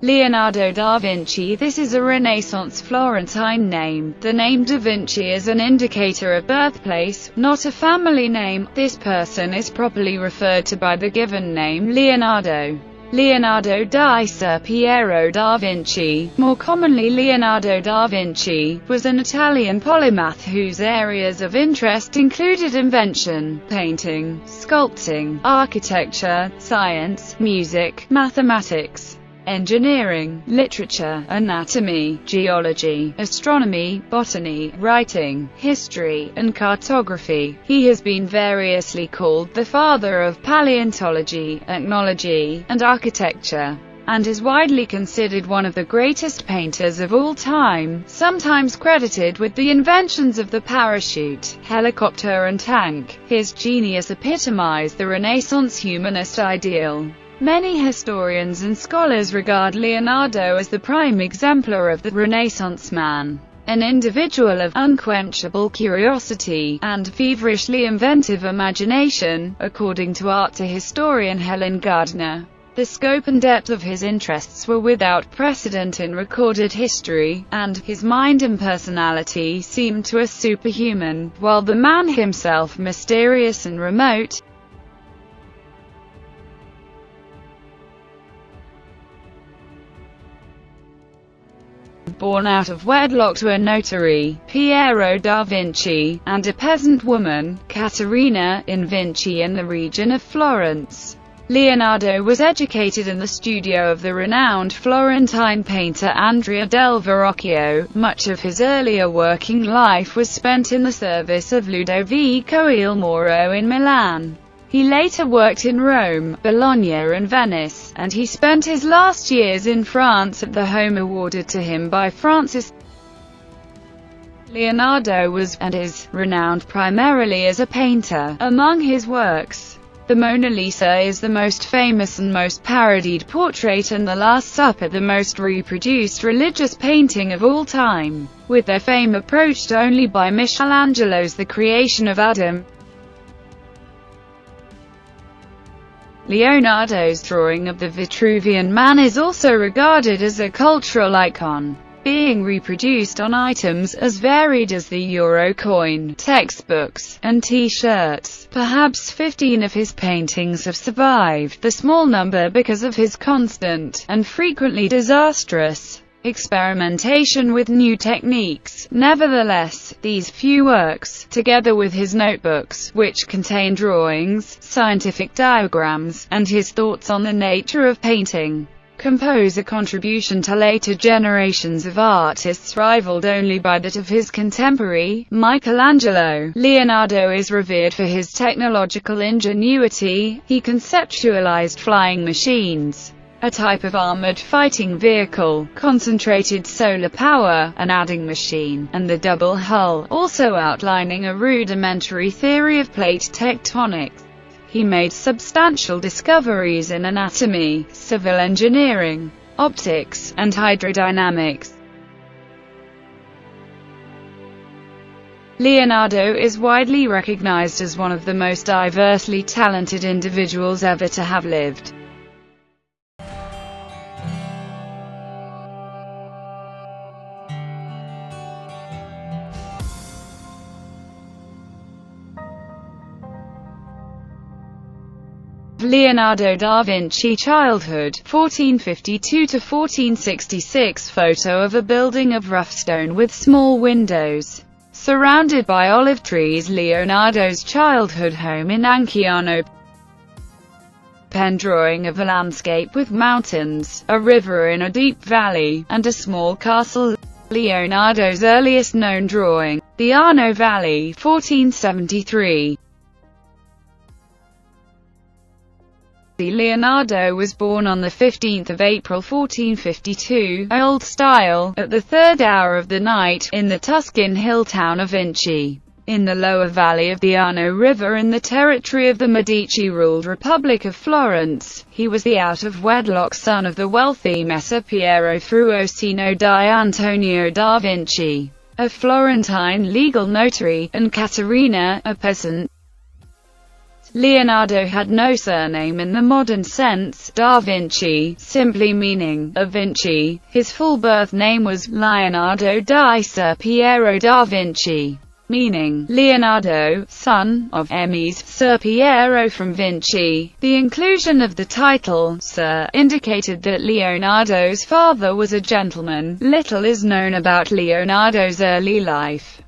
Leonardo da Vinci. This is a Renaissance Florentine name. The name Da Vinci is an indicator of birthplace, not a family name. This person is properly referred to by the given name Leonardo. Leonardo di Ser Piero da Vinci, more commonly Leonardo da Vinci, was an Italian polymath whose areas of interest included invention, painting, sculpting, architecture, science, music, mathematics, engineering, literature, anatomy, geology, astronomy, botany, writing, history, and cartography. He has been variously called the father of paleontology, ethnology, and architecture, and is widely considered one of the greatest painters of all time, sometimes credited with the inventions of the parachute, helicopter and tank. His genius epitomized the Renaissance humanist ideal. Many historians and scholars regard Leonardo as the prime exemplar of the Renaissance man, an individual of unquenchable curiosity and feverishly inventive imagination, according to art historian Helen Gardner. The scope and depth of his interests were without precedent in recorded history, and his mind and personality seemed to us superhuman, while the man himself mysterious and remote. Born out of wedlock to a notary, Piero da Vinci, and a peasant woman, Caterina, in Vinci in the region of Florence. Leonardo was educated in the studio of the renowned Florentine painter Andrea del Verrocchio. Much of his earlier working life was spent in the service of Ludovico il Moro in Milan. He later worked in Rome, Bologna and Venice, and he spent his last years in France at the home awarded to him by Francis. Leonardo was, and is, renowned primarily as a painter. Among his works, the Mona Lisa is the most famous and most parodied portrait, and the Last Supper the most reproduced religious painting of all time, with their fame approached only by Michelangelo's The Creation of Adam. Leonardo's drawing of the Vitruvian Man is also regarded as a cultural icon, being reproduced on items as varied as the euro coin, textbooks, and T-shirts. Perhaps 15 of his paintings have survived, the small number because of his constant, and frequently disastrous, experimentation with new techniques. Nevertheless, these few works, together with his notebooks, which contain drawings, scientific diagrams, and his thoughts on the nature of painting, compose a contribution to later generations of artists rivaled only by that of his contemporary, Michelangelo. Leonardo is revered for his technological ingenuity. He conceptualized flying machines, a type of armored fighting vehicle, concentrated solar power, an adding machine, and the double hull, also outlining a rudimentary theory of plate tectonics. He made substantial discoveries in anatomy, civil engineering, optics, and hydrodynamics. Leonardo is widely recognized as one of the most diversely talented individuals ever to have lived. Leonardo da Vinci childhood, 1452 to 1466. Photo of a building of rough stone with small windows, surrounded by olive trees. Leonardo's childhood home in Anciano. Pen drawing of a landscape with mountains, a river in a deep valley, and a small castle. Leonardo's earliest known drawing, the Arno Valley, 1473. Leonardo was born on 15 April 1452, Old Style, at the third hour of the night, in the Tuscan hill town of Vinci, in the lower valley of the Arno River in the territory of the Medici-ruled Republic of Florence. He was the out-of-wedlock son of the wealthy Messer Piero Fruosino di Antonio da Vinci, a Florentine legal notary, and Caterina, a peasant. Leonardo had no surname in the modern sense, Da Vinci, simply meaning of Vinci. His full birth name was Leonardo di Ser Piero da Vinci, meaning Leonardo, son of Emmys, Ser Piero from Vinci. The inclusion of the title, Sir, indicated that Leonardo's father was a gentleman. Little is known about Leonardo's early life.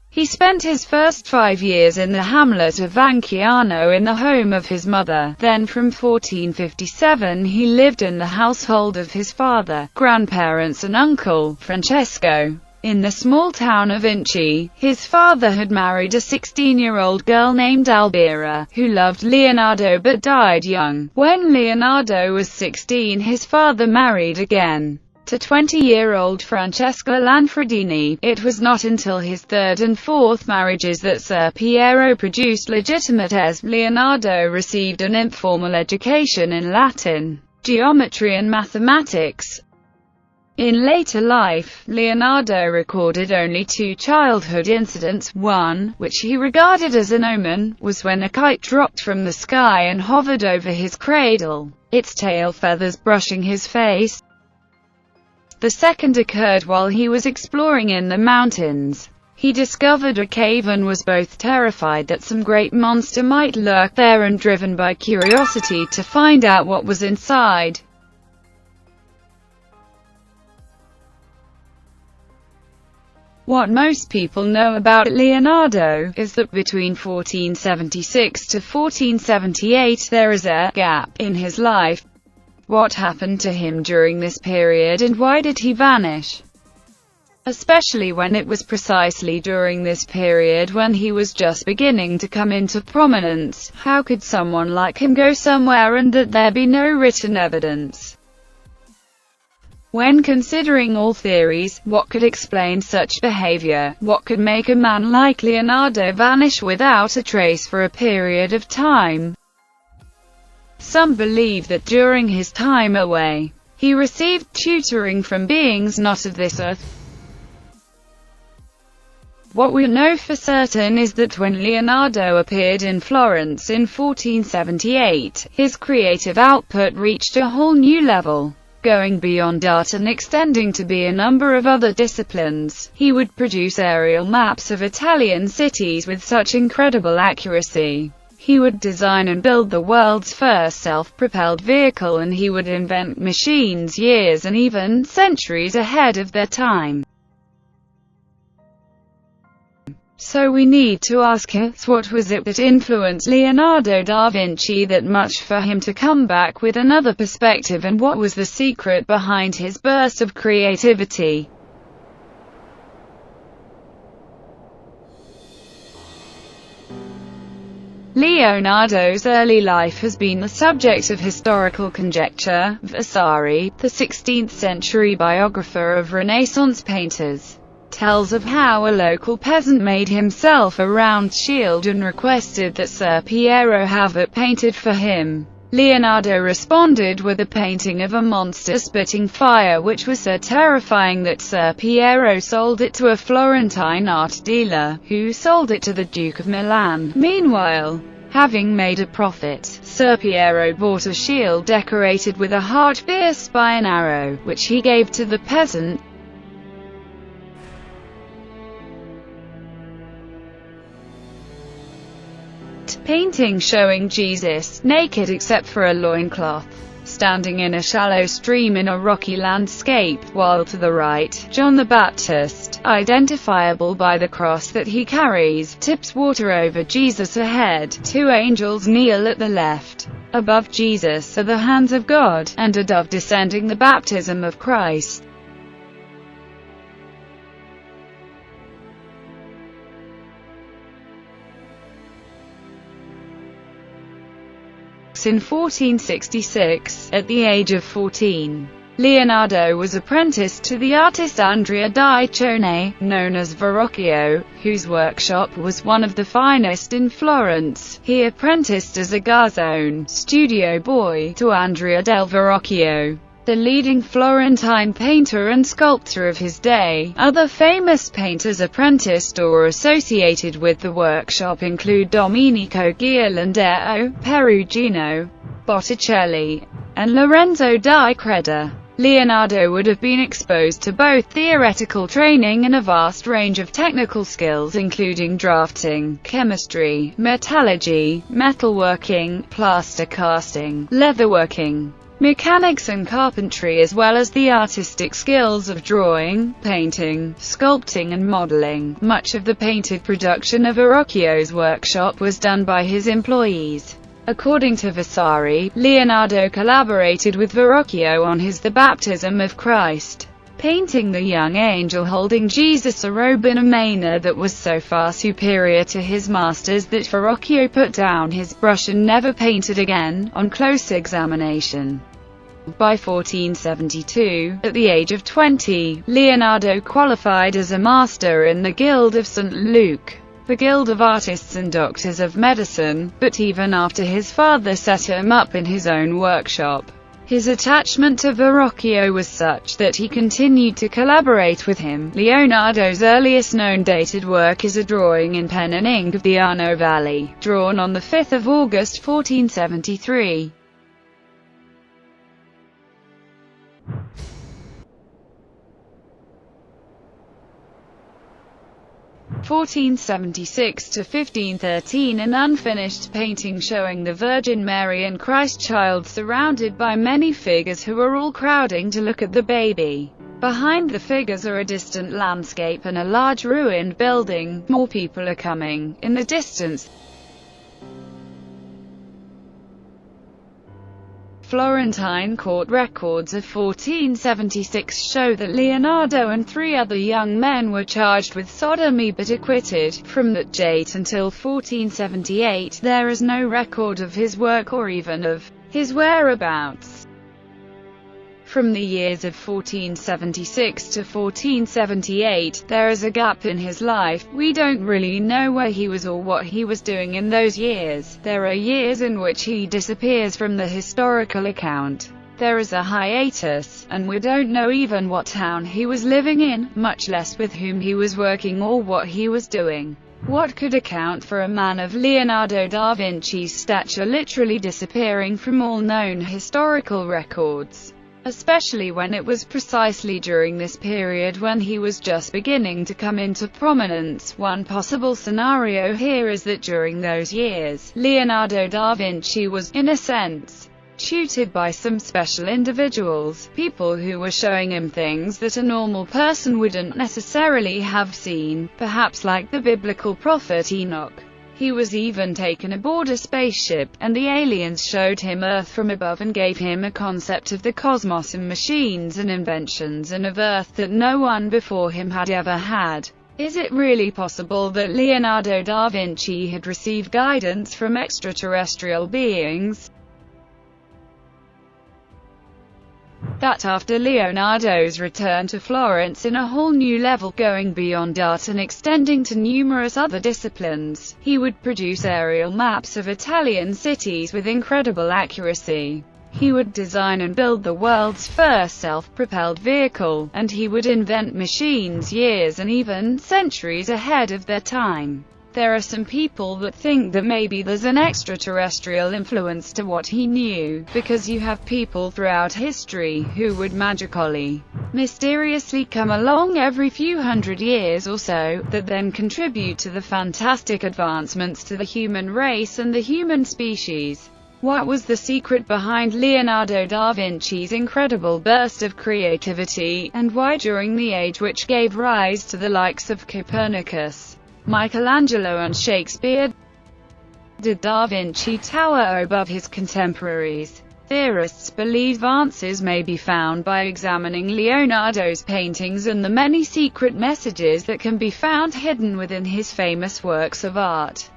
He spent his first 5 years in the hamlet of Vanciano in the home of his mother. Then from 1457 he lived in the household of his father, grandparents and uncle, Francesco. In the small town of Vinci, his father had married a 16-year-old girl named Albira, who loved Leonardo but died young. When Leonardo was 16, his father married again to 20-year-old Francesca Lanfredini. It was not until his third and fourth marriages that Ser Piero produced legitimate heirs. Leonardo received an informal education in Latin, geometry and mathematics. In later life, Leonardo recorded only 2 childhood incidents. One, which he regarded as an omen, was when a kite dropped from the sky and hovered over his cradle, its tail feathers brushing his face. The second occurred while he was exploring in the mountains. He discovered a cave and was both terrified that some great monster might lurk there and driven by curiosity to find out what was inside. What most people know about Leonardo is that between 1476 to 1478 there is a gap in his life. What happened to him during this period and why did he vanish? Especially when it was precisely during this period when he was just beginning to come into prominence. How could someone like him go somewhere and that there be no written evidence? When considering all theories, what could explain such behavior? What could make a man like Leonardo vanish without a trace for a period of time? Some believe that during his time away, he received tutoring from beings not of this earth. What we know for certain is that when Leonardo appeared in Florence in 1478, his creative output reached a whole new level, going beyond art and extending to be a number of other disciplines. He would produce aerial maps of Italian cities with such incredible accuracy. He would design and build the world's first self-propelled vehicle, and he would invent machines years and even centuries ahead of their time. So we need to ask us, what was it that influenced Leonardo da Vinci that much for him to come back with another perspective, and what was the secret behind his burst of creativity? Leonardo's early life has been the subject of historical conjecture. Vasari, the 16th-century biographer of Renaissance painters, tells of how a local peasant made himself a round shield and requested that Ser Piero have it painted for him. Leonardo responded with a painting of a monster spitting fire, which was so terrifying that Ser Piero sold it to a Florentine art dealer, who sold it to the Duke of Milan. Meanwhile, having made a profit, Ser Piero bought a shield decorated with a heart pierced by an arrow, which he gave to the peasant. Painting showing Jesus, naked except for a loincloth, standing in a shallow stream in a rocky landscape, while to the right, John the Baptist, identifiable by the cross that he carries, tips water over Jesus ahead. 2 angels kneel at the left. Above Jesus are the hands of God, and a dove descending, the baptism of Christ. In 1466, at the age of 14, Leonardo was apprenticed to the artist Andrea di Cione, known as Verrocchio, whose workshop was one of the finest in Florence. He apprenticed as a garzone, studio boy, to Andrea del Verrocchio. the leading Florentine painter and sculptor of his day. Other famous painters apprenticed or associated with the workshop include Domenico Ghirlandaio, Perugino, Botticelli, and Lorenzo di Creda. Leonardo would have been exposed to both theoretical training and a vast range of technical skills including drafting, chemistry, metallurgy, metalworking, plaster casting, leatherworking, mechanics and carpentry, as well as the artistic skills of drawing, painting, sculpting and modeling. Much of the painted production of Verrocchio's workshop was done by his employees. According to Vasari, Leonardo collaborated with Verrocchio on his The Baptism of Christ, painting the young angel holding Jesus a robe in a manner that was so far superior to his master's that Verrocchio put down his brush and never painted again, on close examination. By 1472, at the age of 20, Leonardo qualified as a master in the Guild of St. Luke, the Guild of Artists and Doctors of Medicine, but even after his father set him up in his own workshop, his attachment to Verrocchio was such that he continued to collaborate with him. Leonardo's earliest known dated work is a drawing in pen and ink of the Arno Valley, drawn on the 5th of August 1473. 1476 to 1513, an unfinished painting showing the Virgin Mary and Christ Child surrounded by many figures who are all crowding to look at the baby. Behind the figures are a distant landscape and a large ruined building. More people are coming in the distance. Florentine court records of 1476 show that Leonardo and 3 other young men were charged with sodomy but acquitted. From that date until 1478, there is no record of his work or even of his whereabouts. From the years of 1476 to 1478, there is a gap in his life. We don't really know where he was or what he was doing in those years. There are years in which he disappears from the historical account. There is a hiatus, and we don't know even what town he was living in, much less with whom he was working or what he was doing. What could account for a man of Leonardo da Vinci's stature literally disappearing from all known historical records? Especially when it was precisely during this period when he was just beginning to come into prominence. One possible scenario here is that during those years, Leonardo da Vinci was, in a sense, tutored by some special individuals, people who were showing him things that a normal person wouldn't necessarily have seen, perhaps like the biblical prophet Enoch. He was even taken aboard a spaceship, and the aliens showed him Earth from above and gave him a concept of the cosmos and machines and inventions and of Earth that no one before him had ever had. Is it really possible that Leonardo da Vinci had received guidance from extraterrestrial beings? That after Leonardo's return to Florence in a whole new level, going beyond art and extending to numerous other disciplines, he would produce aerial maps of Italian cities with incredible accuracy. He would design and build the world's first self-propelled vehicle, and he would invent machines years and even centuries ahead of their time. There are some people that think that maybe there's an extraterrestrial influence to what he knew, because you have people throughout history who would magically, mysteriously come along every few hundred years or so, that then contribute to the fantastic advancements to the human race and the human species. What was the secret behind Leonardo da Vinci's incredible burst of creativity, and why during the age which gave rise to the likes of Copernicus, Michelangelo and Shakespeare, did Da Vinci tower above his contemporaries? Theorists believe answers may be found by examining Leonardo's paintings and the many secret messages that can be found hidden within his famous works of art.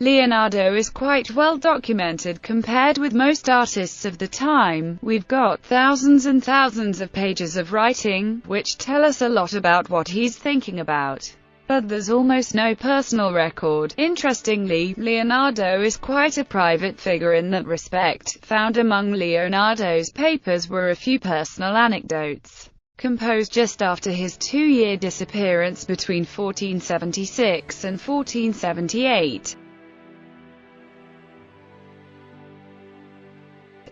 Leonardo is quite well documented compared with most artists of the time. We've got thousands and thousands of pages of writing, which tell us a lot about what he's thinking about. But there's almost no personal record. Interestingly, Leonardo is quite a private figure in that respect. Found among Leonardo's papers were a few personal anecdotes, composed just after his 2-year disappearance between 1476 and 1478.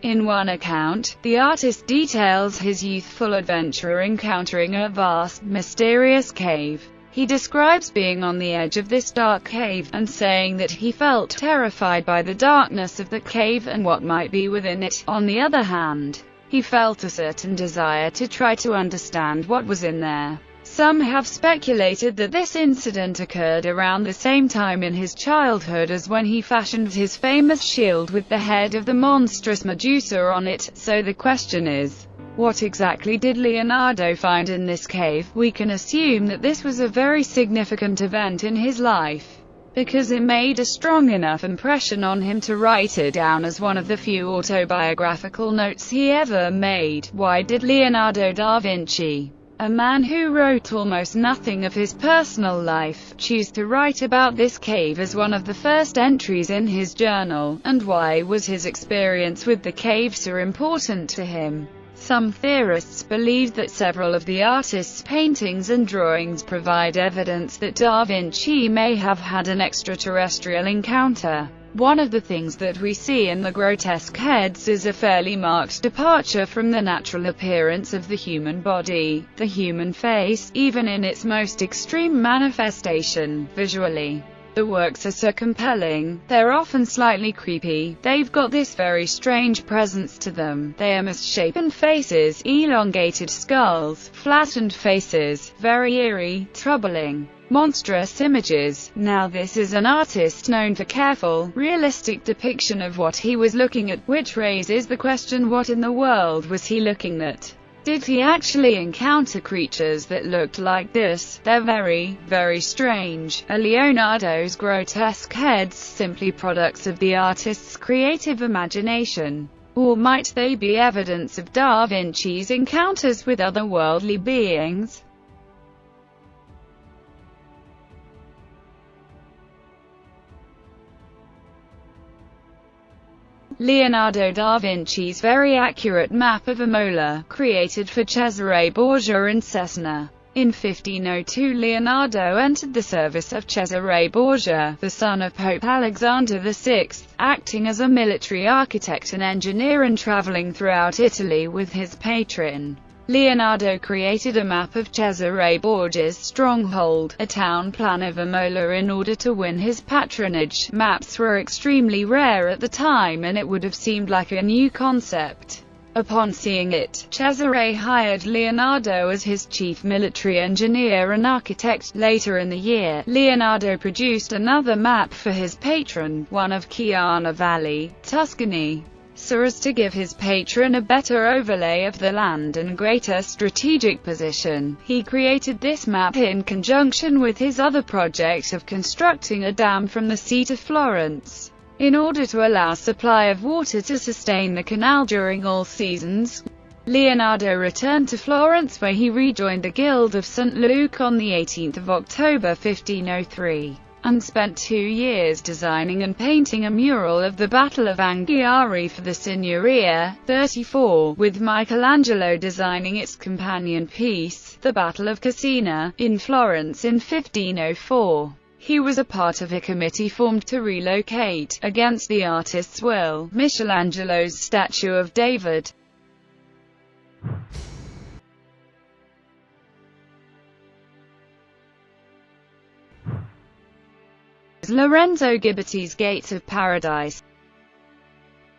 In one account, the artist details his youthful adventure encountering a vast, mysterious cave. He describes being on the edge of this dark cave, and saying that he felt terrified by the darkness of the cave and what might be within it. On the other hand, he felt a certain desire to try to understand what was in there. Some have speculated that this incident occurred around the same time in his childhood as when he fashioned his famous shield with the head of the monstrous Medusa on it. So the question is, what exactly did Leonardo find in this cave? We can assume that this was a very significant event in his life, because it made a strong enough impression on him to write it down as one of the few autobiographical notes he ever made. Why did Leonardo da Vinci, a man who wrote almost nothing of his personal life, choose to write about this cave as one of the first entries in his journal, and why was his experience with the cave so important to him? Some theorists believe that several of the artist's paintings and drawings provide evidence that Da Vinci may have had an extraterrestrial encounter. One of the things that we see in the grotesque heads is a fairly marked departure from the natural appearance of the human body, the human face, even in its most extreme manifestation, visually. The works are so compelling, they're often slightly creepy, they've got this very strange presence to them. They are misshapen faces, elongated skulls, flattened faces, very eerie, troubling, monstrous images. Now this is an artist known for careful, realistic depiction of what he was looking at, which raises the question, what in the world was he looking at? Did he actually encounter creatures that looked like this? They're very, very strange. Are Leonardo's grotesque heads simply products of the artist's creative imagination? Or might they be evidence of Da Vinci's encounters with otherworldly beings? Leonardo da Vinci's very accurate map of Imola, created for Cesare Borgia in Cesena. In 1502 Leonardo entered the service of Cesare Borgia, the son of Pope Alexander VI, acting as a military architect and engineer and traveling throughout Italy with his patron. Leonardo created a map of Cesare Borgia's stronghold, a town plan of Imola, in order to win his patronage. Maps were extremely rare at the time, and it would have seemed like a new concept. Upon seeing it, Cesare hired Leonardo as his chief military engineer and architect. Later in the year, Leonardo produced another map for his patron, one of Chiana Valley, Tuscany, so as to give his patron a better overlay of the land and greater strategic position. He created this map in conjunction with his other project of constructing a dam from the sea to Florence, in order to allow supply of water to sustain the canal during all seasons. Leonardo returned to Florence, where he rejoined the Guild of St. Luke on the 18th of October 1503. And spent 2 years designing and painting a mural of the Battle of Anghiari for the Signoria, 34, with Michelangelo designing its companion piece, the Battle of Cassina, in Florence in 1504. He was a part of a committee formed to relocate, against the artist's will, Michelangelo's statue of David. Lorenzo Ghiberti's Gates of Paradise.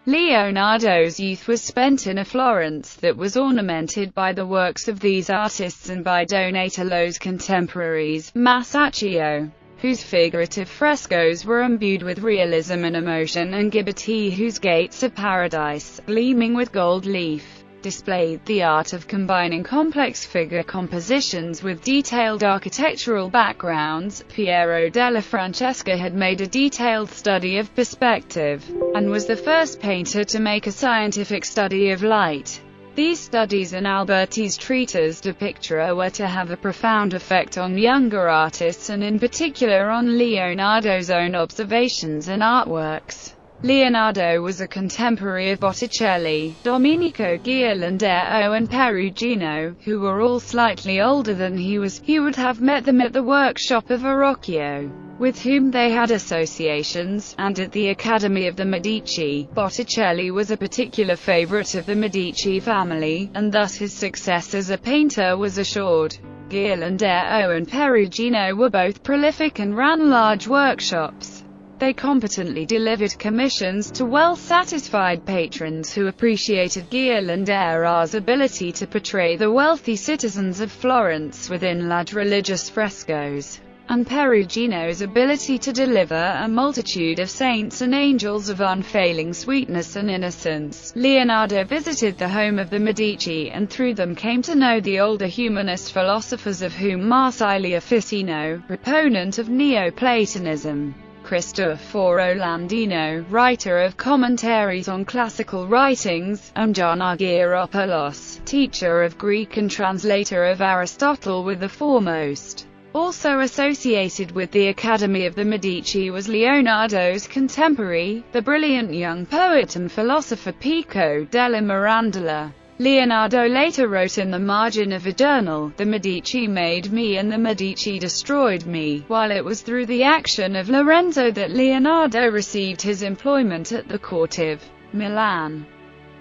Leonardo's youth was spent in a Florence that was ornamented by the works of these artists and by Donatello's contemporaries, Masaccio, whose figurative frescoes were imbued with realism and emotion, and Ghiberti, whose Gates of Paradise, gleaming with gold leaf, displayed the art of combining complex figure compositions with detailed architectural backgrounds. Piero della Francesca had made a detailed study of perspective, and was the first painter to make a scientific study of light. These studies and Alberti's treatise De Pictura were to have a profound effect on younger artists, and in particular on Leonardo's own observations and artworks. Leonardo was a contemporary of Botticelli, Domenico Ghirlandaio and Perugino, who were all slightly older than he was. He would have met them at the workshop of Verrocchio, with whom they had associations, and at the Academy of the Medici. Botticelli was a particular favorite of the Medici family, and thus his success as a painter was assured. Ghirlandaio and Perugino were both prolific and ran large workshops. They competently delivered commissions to well-satisfied patrons who appreciated Ghirlandaio's ability to portray the wealthy citizens of Florence within large religious frescoes, and Perugino's ability to deliver a multitude of saints and angels of unfailing sweetness and innocence. Leonardo visited the home of the Medici, and through them came to know the older humanist philosophers, of whom Marsilio Ficino, proponent of Neoplatonism, Cristoforo Landino, writer of commentaries on classical writings, and John Argyropoulos, teacher of Greek and translator of Aristotle, were the foremost. Also associated with the Academy of the Medici was Leonardo's contemporary, the brilliant young poet and philosopher Pico della Mirandola. Leonardo later wrote in the margin of a journal, "The Medici made me and the Medici destroyed me," while it was through the action of Lorenzo that Leonardo received his employment at the court of Milan.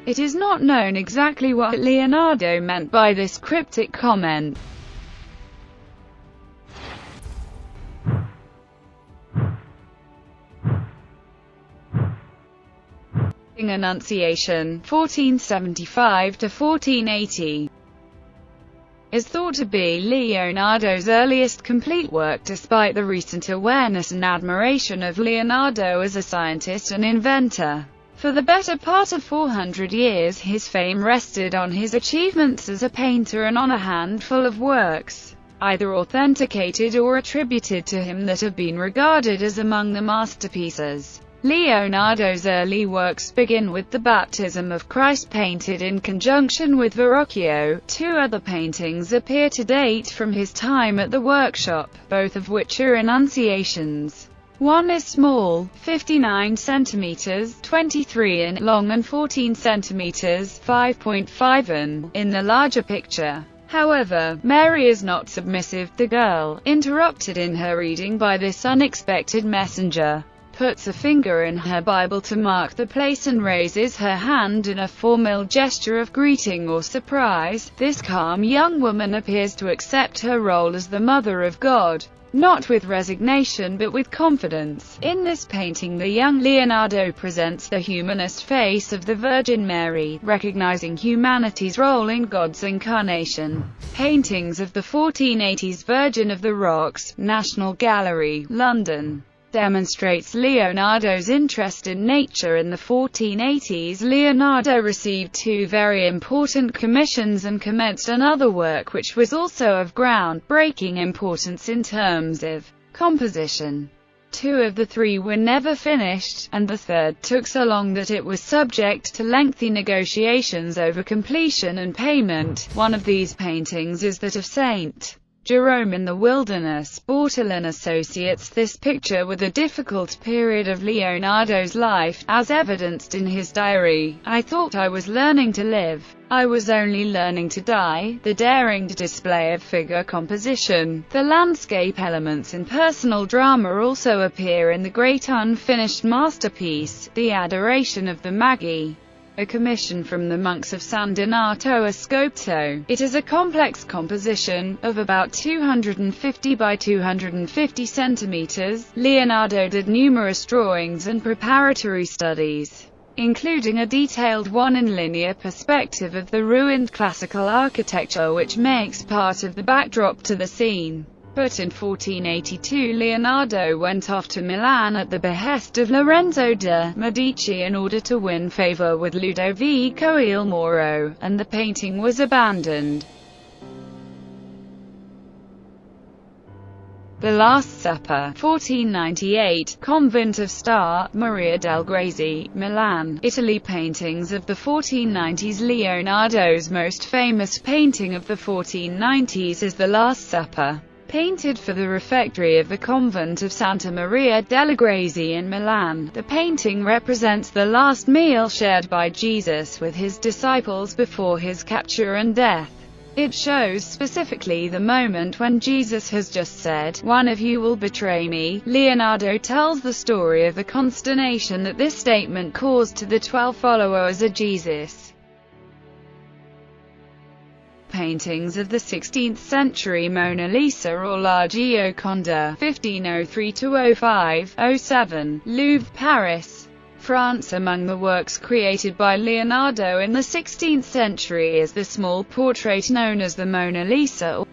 It is not known exactly what Leonardo meant by this cryptic comment. Annunciation, 1475 to 1480, is thought to be Leonardo's earliest complete work, despite the recent awareness and admiration of Leonardo as a scientist and inventor. For the better part of 400 years his fame rested on his achievements as a painter and on a handful of works, either authenticated or attributed to him, that have been regarded as among the masterpieces. Leonardo's early works begin with the Baptism of Christ, painted in conjunction with Verrocchio. Two other paintings appear to date from his time at the workshop, both of which are Annunciations. One is small, 59 cm, 23 in long, and 14 cm, 5.5 in the larger picture. However, Mary is not submissive. The girl, interrupted in her reading by this unexpected messenger, puts a finger in her Bible to mark the place and raises her hand in a formal gesture of greeting or surprise. This calm young woman appears to accept her role as the Mother of God, not with resignation but with confidence. In this painting the young Leonardo presents the humanist face of the Virgin Mary, recognizing humanity's role in God's incarnation. Paintings of the 1480s Virgin of the Rocks, National Gallery, London, demonstrates Leonardo's interest in nature. In the 1480s, Leonardo received two very important commissions and commenced another work which was also of ground-breaking importance in terms of composition. Two of the three were never finished, and the third took so long that it was subject to lengthy negotiations over completion and payment. One of these paintings is that of St. Jerome in the Wilderness. Bortolin associates this picture with a difficult period of Leonardo's life, as evidenced in his diary. "I thought I was learning to live. I was only learning to die." The daring display of figure composition, the landscape elements and personal drama also appear in the great unfinished masterpiece, The Adoration of the Magi, a commission from the monks of San Donato a Scopto. It is a complex composition, of about 250 by 250 centimeters. Leonardo did numerous drawings and preparatory studies, including a detailed one in linear perspective of the ruined classical architecture which makes part of the backdrop to the scene. But in 1482 Leonardo went off to Milan at the behest of Lorenzo de' Medici in order to win favor with Ludovico il Moro, and the painting was abandoned. The Last Supper, 1498, Convent of Star Maria del Grazie, Milan, Italy. Paintings of the 1490s. Leonardo's most famous painting of the 1490s is The Last Supper, painted for the refectory of the convent of Santa Maria delle Grazie in Milan. The painting represents the last meal shared by Jesus with his disciples before his capture and death. It shows specifically the moment when Jesus has just said, "One of you will betray me." Leonardo tells the story of the consternation that this statement caused to the 12 followers of Jesus. Paintings of the 16th century. Mona Lisa or La Gioconda, 1503–05–07, Louvre, Paris, France. Among the works created by Leonardo in the 16th century is the small portrait known as the Mona Lisa.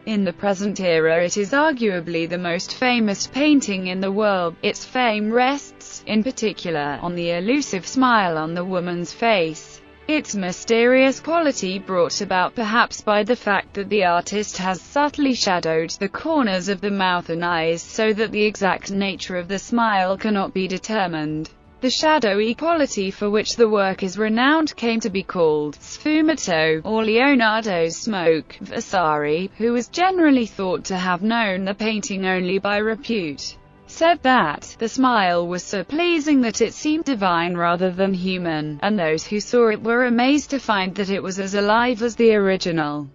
In the present era it is arguably the most famous painting in the world. Its fame rests, in particular, on the elusive smile on the woman's face. Its mysterious quality brought about perhaps by the fact that the artist has subtly shadowed the corners of the mouth and eyes so that the exact nature of the smile cannot be determined. The shadowy quality for which the work is renowned came to be called sfumato, or Leonardo's smoke. Vasari, who was generally thought to have known the painting only by repute, said that the smile was so pleasing that it seemed divine rather than human, and those who saw it were amazed to find that it was as alive as the original.